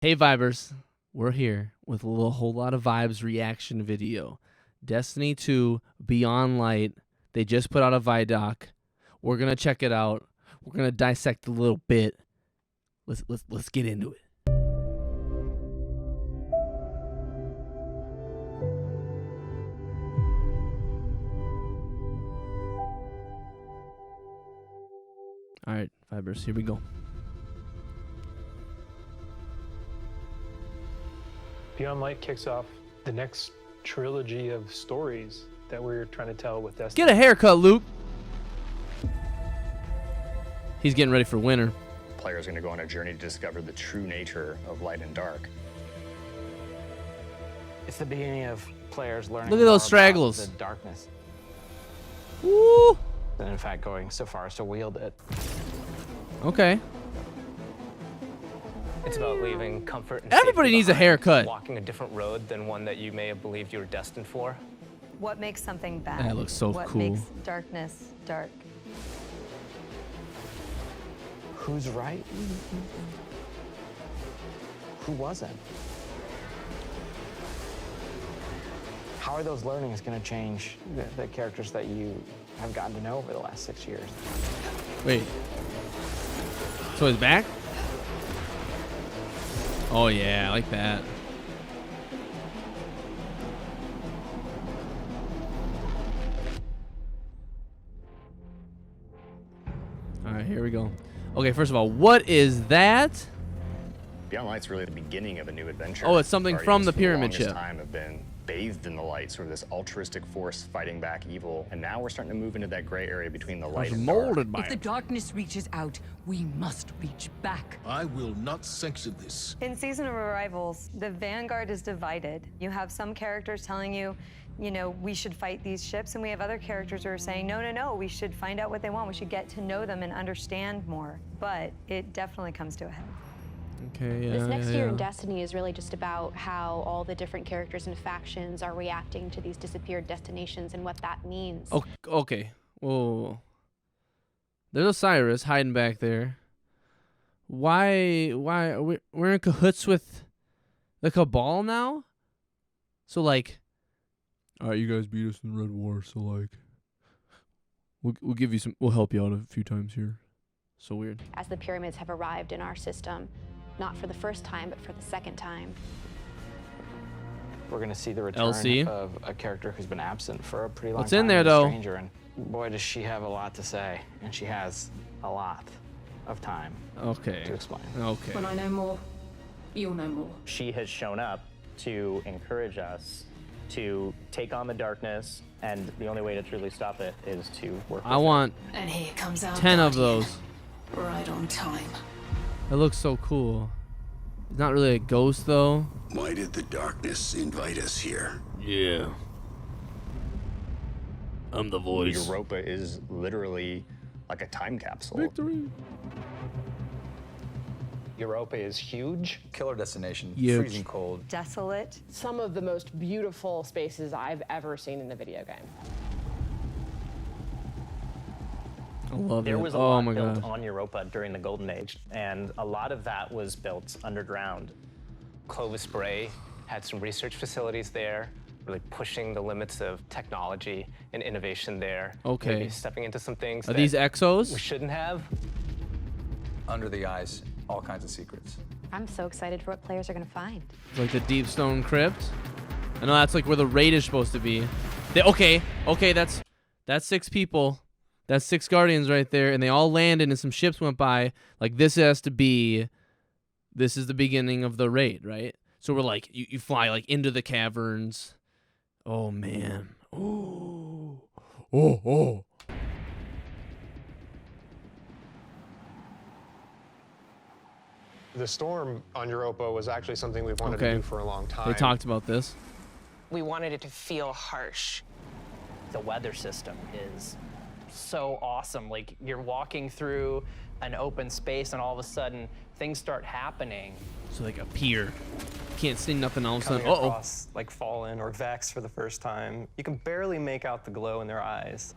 Hey Vibers, we're here with a whole lot of vibes reaction video. Destiny 2 Beyond Light. They just put out a ViDoc. We're gonna check it out. We're gonna dissect a little bit. Let's get into it. All right, Vibers, here we go. Beyond Light kicks off the next trilogy of stories that we're trying to tell with Destiny. Get a haircut, Luke. He's getting ready for winter. Players are going to go on a journey to discover the true nature of light and dark. It's the beginning of players learning. Look at those more stragglers. about the darkness. Woo! And in fact, going so far as to wield it. Okay. It's about leaving comfort and Everybody safety needs a behind, haircut. walking a different road than one that you may have believed you were destined for. What makes something bad? That looks so what cool. What makes darkness dark? Who's right? Who wasn't? How are those learnings going to change the characters that you have gotten to know over the last 6 years? Wait. So he's back? Oh yeah, I like that. All right, here we go. Okay, first of all, what is that? Beyond Light's really the beginning of a new adventure. Oh, it's something from Guardians the for pyramid longest ship. time have been bathed in the light, sort of this altruistic force fighting back evil, and now we're starting to move into that gray area between the light and dark. Molded by If the it. darkness reaches out, we must reach back. I will not sanction this. In Season of Arrivals, the Vanguard is divided. You have some characters telling you, you know, we should fight these ships, and we have other characters who are saying, no, no, no, we should find out what they want. We should get to know them and understand more. But it definitely comes to a head. Okay, yeah, This next yeah, year yeah. in Destiny is really just about how all the different characters and factions are reacting to these disappeared destinations and what that means. Oh, okay. Whoa. There's Osiris hiding back there. Why we're in cahoots with the Cabal now? So like, all right, you guys beat us in the Red War, so like, we'll give you some, we'll help you out a few times here. So weird. As the pyramids have arrived in our system, not for the first time, but for the second time. We're going to see the return LC. of a character who's been absent for a pretty long What's time. in there, a though? Stranger, and boy, does she have a lot to say, and she has a lot of time Okay. to explain. Okay. When I know more, you'll know more. She has shown up to encourage us to take on the darkness, and the only way to truly stop it is to work with I want And here comes our 10 of guardian. those. Right on time. It looks so cool. It's not really a ghost though. Why did the darkness invite us here? Yeah. I'm the voice. Europa is literally like a time capsule. Victory. Europa is huge. Killer destination, Huge. freezing cold. Desolate. Some of the most beautiful spaces I've ever seen in a video game. I love There it. was a Oh lot my built god. on Europa during the Golden Age, and a lot of that was built underground. Clovis Bray had some research facilities there, really pushing the limits of technology and innovation there. Okay. Maybe stepping into some things Are that these exos? we shouldn't have. Under the ice, all kinds of secrets. I'm so excited for what players are going to find. Like the Deep Stone Crypt. I know that's like where the raid is supposed to be. Okay, that's 6 people. That's 6 Guardians right there, and they all landed and some ships went by. Like this is the beginning of the raid, right? So we're like, you fly like into the caverns. Oh man. Oh. Oh. The storm on Europa was actually something we've wanted Okay. to do for a long time. They talked about this. We wanted it to feel harsh. The weather system is so awesome. Like, you're walking through an open space, and all of a sudden, things start happening. So like appear. Can't see nothing all of a Coming sudden. Uh-oh. across, like Fallen or Vex for the first time. You can barely make out the glow in their eyes.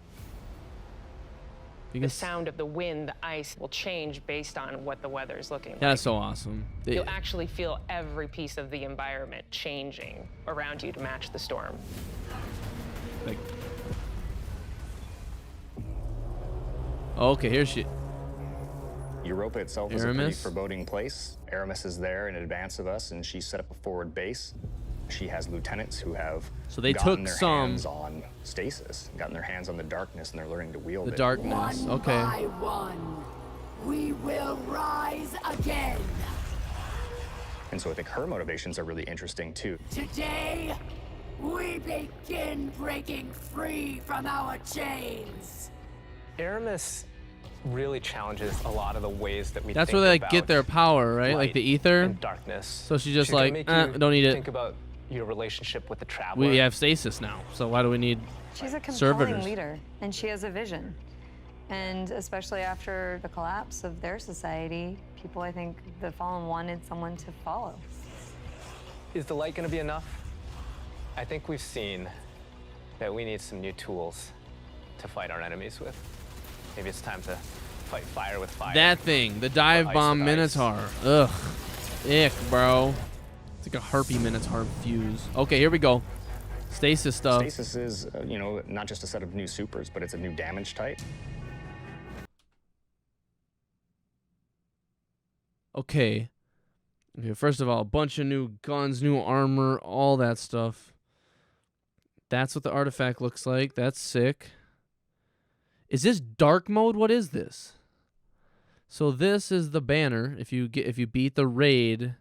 You The can sound of the wind, the ice will change based on what the weather is looking like. That's so awesome. You'll actually feel every piece of the environment changing around you to match the storm. Like, okay, here's shit. Europa itself is a pretty Eramis? foreboding place. Eramis is there in advance of us, and she set up a forward base. She has lieutenants who have So they gotten took their some- hands on Stasis, gotten their hands on the darkness, and they're learning to wield The it. darkness. Okay. By one, we will rise again. And so I think her motivations are really interesting too. Today, we begin breaking free from our chains. Eramis really challenges a lot of the ways that we That's think where they like, about get their power, right? Like light the ether. and darkness. So she's just She's gonna like, make you don't need it. Think about your relationship with the traveler. We have stasis now, so why do we need She's a compelling servitors? leader, and she has a vision. And especially after the collapse of their society, people, I think, the Fallen wanted someone to follow. Is the light going to be enough? I think we've seen that we need some new tools to fight our enemies with. Maybe it's time to fight fire with fire. That thing, the dive Ice bomb with ice. Minotaur. Ugh. Ick, bro. It's like a harpy Minotaur fuse. Okay, here we go. Stasis stuff. Stasis is, you know, not just a set of new supers, but it's a new damage type. Okay. Okay, first of all, a bunch of new guns, new armor, all that stuff. That's what the artifact looks like. That's sick. Is this dark mode? What is this? So this is the banner. If you beat the raid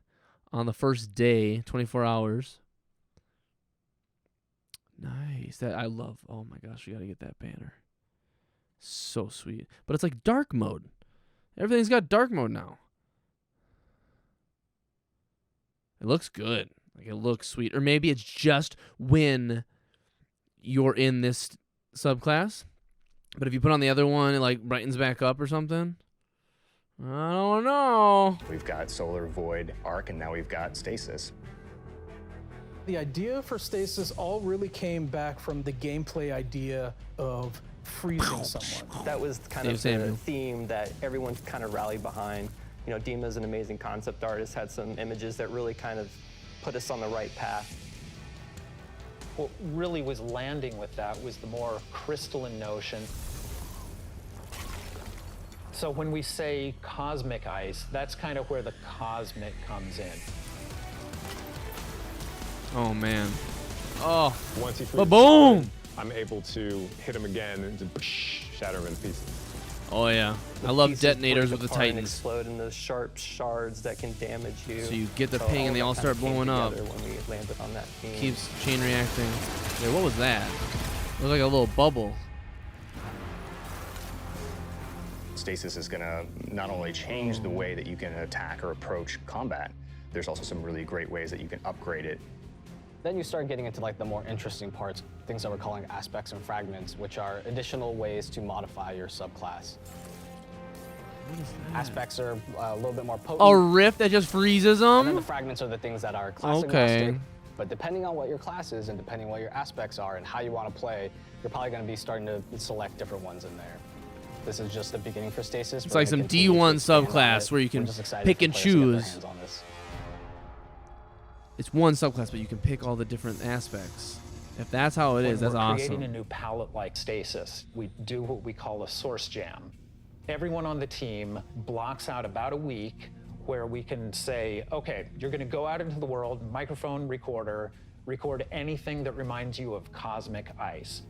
on the first day, 24 hours. Nice. That I love. Oh my gosh, we gotta get that banner. So sweet. But it's like dark mode. Everything's got dark mode now. It looks good. Like it looks sweet. Or maybe it's just when you're in this subclass. But if you put on the other one, it like brightens back up or something. I don't know. We've got Solar Void Arc, and now we've got Stasis. The idea for Stasis all really came back from the gameplay idea of freezing someone. That was kind of the theme that everyone's kind of rallied behind. You know, Dima's an amazing concept artist, had some images that really kind of put us on the right path. What really was landing with that was the more crystalline notion. So when we say cosmic ice, that's kind of where the cosmic comes in. Oh man. Oh. Once he freezes boom! I'm able to hit him again and just shatter him in pieces. Oh yeah. The I love pieces detonators break with the apart and Titans. explode into sharp shards that can damage you. So you get the So ping and they that all kind of start came blowing up. together when we landed on that theme. Keeps chain reacting. Wait, what was that? It looked like a little bubble. Stasis is gonna not only change the way that you can attack or approach combat, there's also some really great ways that you can upgrade it. Then you start getting into like the more interesting parts, things that we're calling aspects and fragments, which are additional ways to modify your subclass. Aspects are a little bit more potent. A rift that just freezes And then them? the fragments are the things that are class Okay. agnostic. But depending on what your class is and depending on what your aspects are and how you want to play, you're probably going to be starting to select different ones in there. This is just the beginning for Stasis. It's We're like gonna some continue to D1 expand on subclass it. where you We're can just excited pick for and players to get their choose. hands on this. It's one subclass, but you can pick all the different aspects. If that's how it is, that's When we're creating awesome. a new palette like Stasis, we do what we call a source jam. Everyone on the team blocks out about a week where we can say, okay, you're going to go out into the world, microphone, recorder, record anything that reminds you of cosmic ice.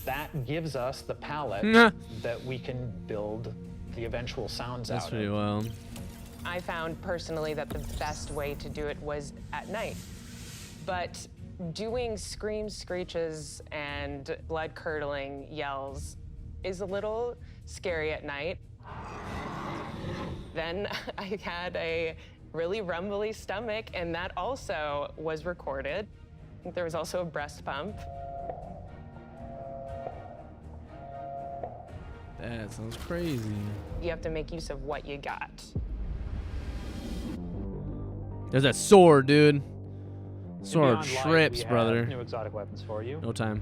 That gives us the palette Nah. that we can build the eventual sounds That's out pretty of. well. I found personally that the best way to do it was at night. But doing screams, screeches, and blood-curdling yells is a little scary at night. Then I had a really rumbly stomach, and that also was recorded. There was also a breast pump. That sounds crazy. You have to make use of what you got. There's that sword, dude. Sword Beyond Light, trips, we have brother. new exotic weapons for you. No time.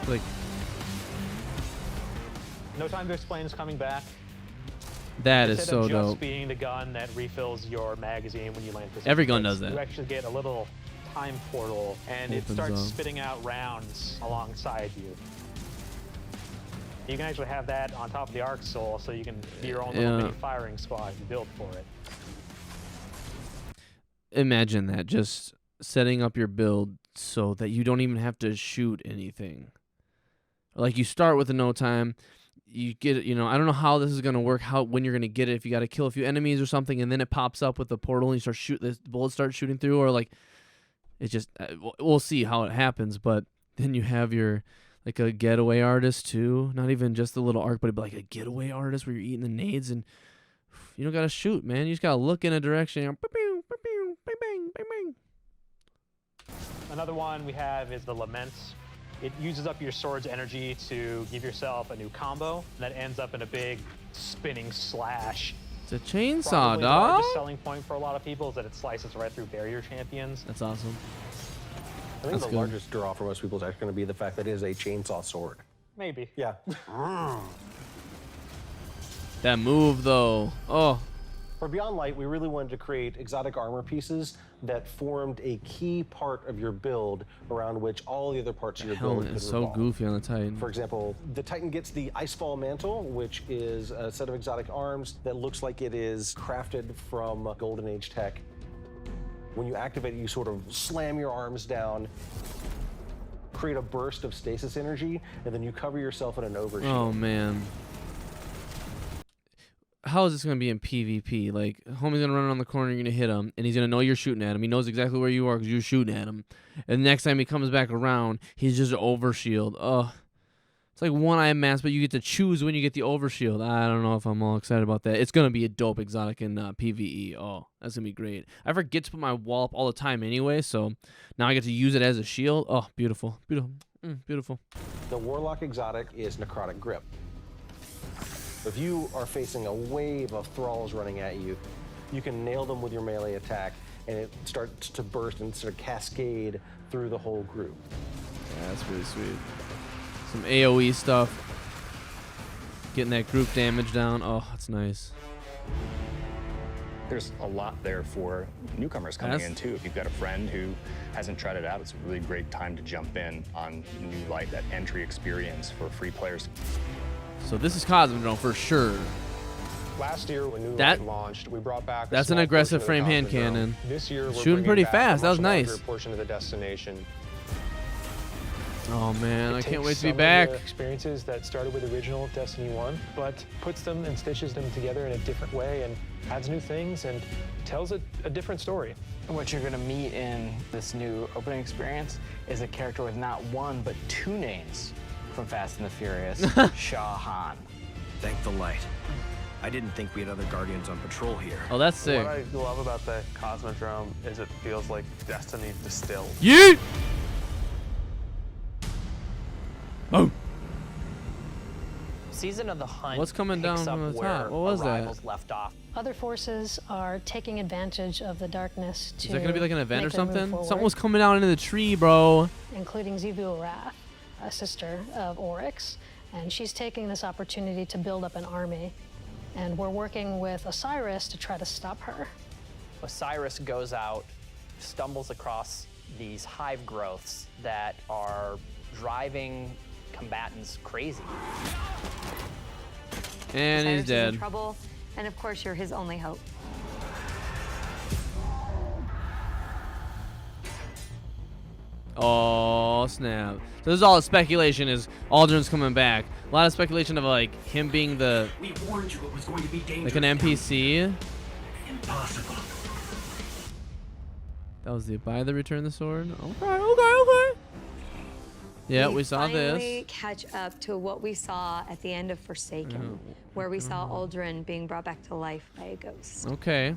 Like, No Time to Explain is coming back. that is Instead so of just dope. being the gun that refills your magazine when you land physical Every gun hits, does that. You actually get a little time portal, and it Opens starts up. spitting out rounds alongside you. You can actually have that on top of the Arc Soul, so you can be your own little Yeah. mini firing squad you build for it. Imagine that, just setting up your build so that you don't even have to shoot anything. Like, you start with a no time, you get it, I don't know how this is going to work, when you're going to get it, if you got to kill a few enemies or something, and then it pops up with the portal and you start the bullets start shooting through, or like, it's just, we'll see how it happens, but then you have your, like, a getaway artist too, not even just the little arc, but like a getaway artist where you're eating the nades and you don't got to shoot, man. You just got to look in a direction, bang, bang, bang, bang, bang. Another one we have is the Lament. It uses up your sword's energy to give yourself a new combo that ends up in a big spinning slash. It's a chainsaw, Probably the dog. largest selling point for a lot of people is that it slices right through barrier champions. That's awesome. I think the largest draw for most people is actually going to be the fact that it is a chainsaw sword. Maybe. Yeah. That move, though. Oh. For Beyond Light, we really wanted to create exotic armor pieces that formed a key part of your build around which all the other parts of your build Helmet could is so revolve. goofy on the Titan. For example, the Titan gets the Icefall Mantle, which is a set of exotic arms that looks like it is crafted from Golden Age tech. When you activate it, you sort of slam your arms down, create a burst of stasis energy, and then you cover yourself in an overshield. Oh, man. How is this going to be in PvP? Like, homie's going to run around the corner, you're going to hit him, and he's going to know you're shooting at him. He knows exactly where you are because you're shooting at him. And the next time he comes back around, he's just overshield. Oh, it's like one-eye mask, but you get to choose when you get the overshield. I don't know if I'm all excited about that. It's going to be a dope exotic in PvE. Oh, that's going to be great. I forget to put my wall up all the time anyway, so now I get to use it as a shield. Oh, beautiful. Beautiful. Beautiful. The Warlock exotic is Necrotic Grip. If you are facing a wave of thralls running at you, you can nail them with your melee attack, and it starts to burst and sort of cascade through the whole group. Yeah, that's pretty sweet. Some AoE stuff. Getting that group damage down. Oh, that's nice. There's a lot there for newcomers coming in too. If you've got a friend who hasn't tried it out, it's a really great time to jump in on New Light, that entry experience for free players. So this is Cosmodrome for sure. Last year when New Light launched, we brought back That's an aggressive frame hand cannon. This year we're shooting bringing pretty back fast. a That was much larger nice. portion of the destination. Oh man, I can't wait to be Some of back. the experiences that started with original Destiny 1, but puts them and stitches them together in a different way and adds new things and tells a different story. What you're going to meet in this new opening experience is a character with not one, but two names from Fast and the Furious, Shah Han. Thank the light. I didn't think we had other Guardians on patrol here. Oh, that's sick. What I love about the Cosmodrome is it feels like Destiny distilled. Yeet! Oh. Season of the Hunt. What's coming down picks up from the where top? What was that? Arrivals left off. Other forces are taking advantage of the darkness to Is that gonna be like an event or make them move something? forward, Something was coming down into the tree, bro. including Zivu Wrath, a sister of Oryx, and she's taking this opportunity to build up an army. And we're working with Osiris to try to stop her. Osiris goes out, stumbles across these hive growths that are driving combatants crazy. And Osiris he's is dead. in trouble, and of course, you're his only hope. Oh snap! So this is all speculation. Is Aldrin's coming back? A lot of speculation of like him being the We warned you it was going to be dangerous. like an NPC. Impossible. That was the buy the return the sword. Okay. Yeah, we saw finally this. catch up to what we saw at the end of Forsaken, where we saw Aldrin being brought back to life by a ghost. Okay.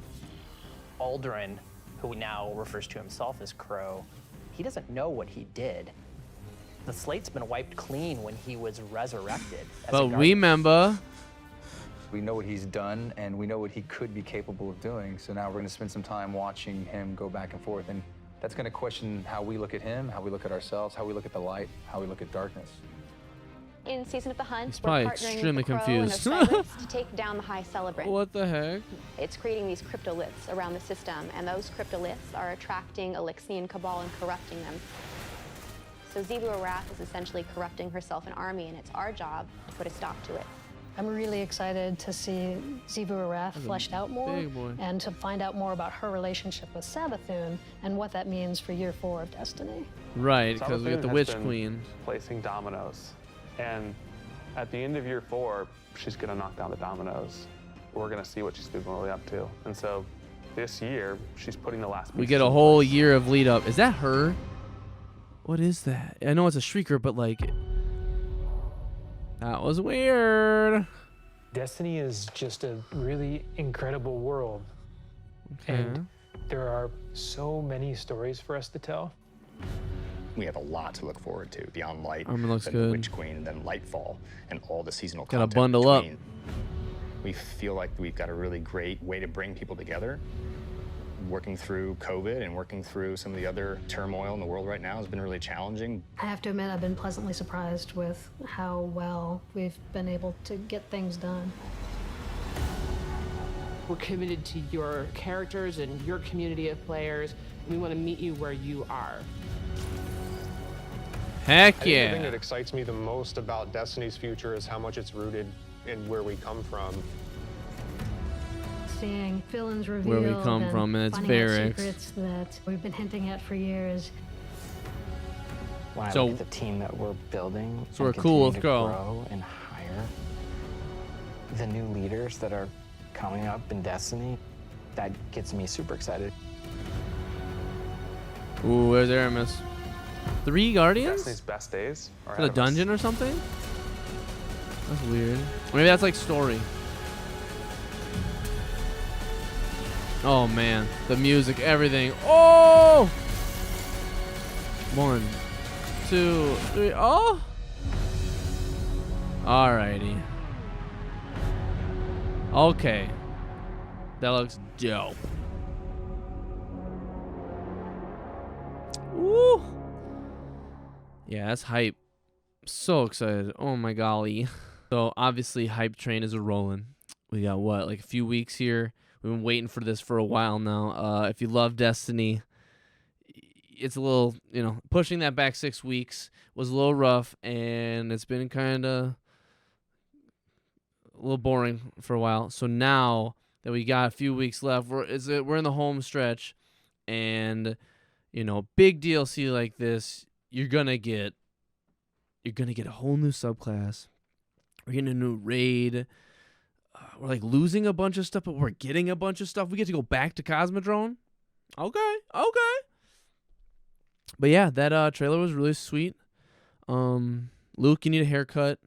Aldrin, who now refers to himself as Crow, he doesn't know what he did. The slate's been wiped clean when he was resurrected. As a But guardian. remember, We know what he's done, and we know what he could be capable of doing. So now we're going to spend some time watching him go back and forth. And that's going to question how we look at him, how we look at ourselves, how we look at the light, how we look at darkness. In Season of the Hunt, He's we're probably partnering extremely with the Crow confused. and Osiris to take down the High Celebrant. What the heck? It's creating these cryptoliths around the system, and those cryptoliths are attracting Elixian Cabal and corrupting them. So Xivu Arath is essentially corrupting herself and army, and it's our job to put a stop to it. I'm really excited to see Xivu Arath That's a fleshed out more big boy. and to find out more about her relationship with Savathun and what that means for year 4 of Destiny. Right, because we got the Savathun Witch has been Queen. placing dominoes, and at the end of year 4, she's gonna knock down the dominoes. We're gonna see what she's been really up to, and so this year she's putting the last. We pieces get a in whole place. year of lead up. Is that her? What is that? I know it's a shrieker, but like, that was weird. Destiny is just a really incredible world. Okay. And there are so many stories for us to tell. We have a lot to look forward to beyond Light, Armor looks then good. Witch Queen, then Lightfall, and all the seasonal Gotta content bundle up. between. We feel like we've got a really great way to bring people together. Working through COVID and working through some of the other turmoil in the world right now has been really challenging. I have to admit, I've been pleasantly surprised with how well we've been able to get things done. We're committed to your characters and your community of players. We want to meet you where you are. Heck I think the thing yeah. that excites me the most about Destiny's future is how much it's rooted in where we come from. Seeing villains revealed Where we come and from, and it's finding out Varix. secrets that we've been hinting at for years. When I So- look at the team that we're building, So we're and cool with continue to Crow. grow and hire the new leaders that are coming up in Destiny, that gets me super excited. Ooh, where's Eramis? 3 Guardians? Destiny's best days are For the ahead of us. dungeon or something? That's weird. Maybe that's like story. Oh man, the music, everything. Oh! 1, 2, 3. Oh! Alrighty. Okay. That looks dope. Woo! Yeah, that's hype. So excited. Oh my golly. So obviously hype train is a rolling. We got what, like a few weeks here. We've been waiting for this for a while now. If you love Destiny, it's a little, pushing that back 6 weeks was a little rough, and it's been kind of a little boring for a while. So now that we got a few weeks left, we're in the home stretch, and big DLC like this, you're gonna get a whole new subclass. We're getting a new raid. We're like losing a bunch of stuff, but we're getting a bunch of stuff. We get to go back to Cosmodrome. Okay. But yeah, that trailer was really sweet. Luke, you need a haircut.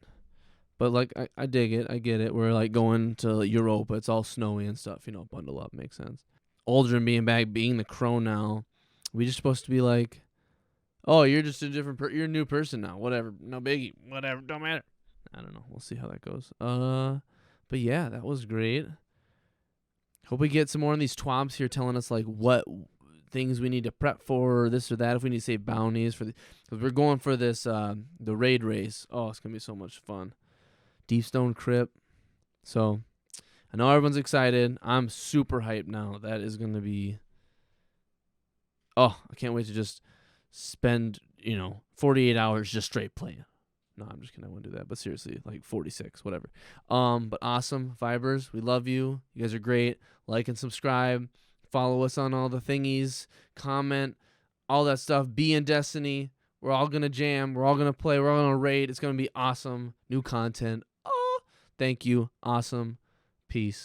But like I dig it. I get it. We're like going to Europa. It's all snowy and stuff. Bundle up, makes sense. Aldrin being back, being the Crow now. We just supposed to be like, oh, you're just a different you're a new person now. Whatever. No biggie. Whatever. Don't matter. I don't know. We'll see how that goes. But yeah, that was great. Hope we get some more of these twomps here telling us like what things we need to prep for, or this or that. If we need to save bounties for because we're going for this the raid race. Oh, it's gonna be so much fun. Deepstone Crypt. So I know everyone's excited. I'm super hyped now. That is gonna be. Oh, I can't wait to just spend 48 hours just straight playing. No, I'm just kidding. I won't do that. But seriously, like 46, whatever. But awesome. Vibers, we love you. You guys are great. Like and subscribe. Follow us on all the thingies. Comment. All that stuff. Be in Destiny. We're all going to jam. We're all going to play. We're all going to raid. It's going to be awesome. New content. Oh, thank you. Awesome. Peace.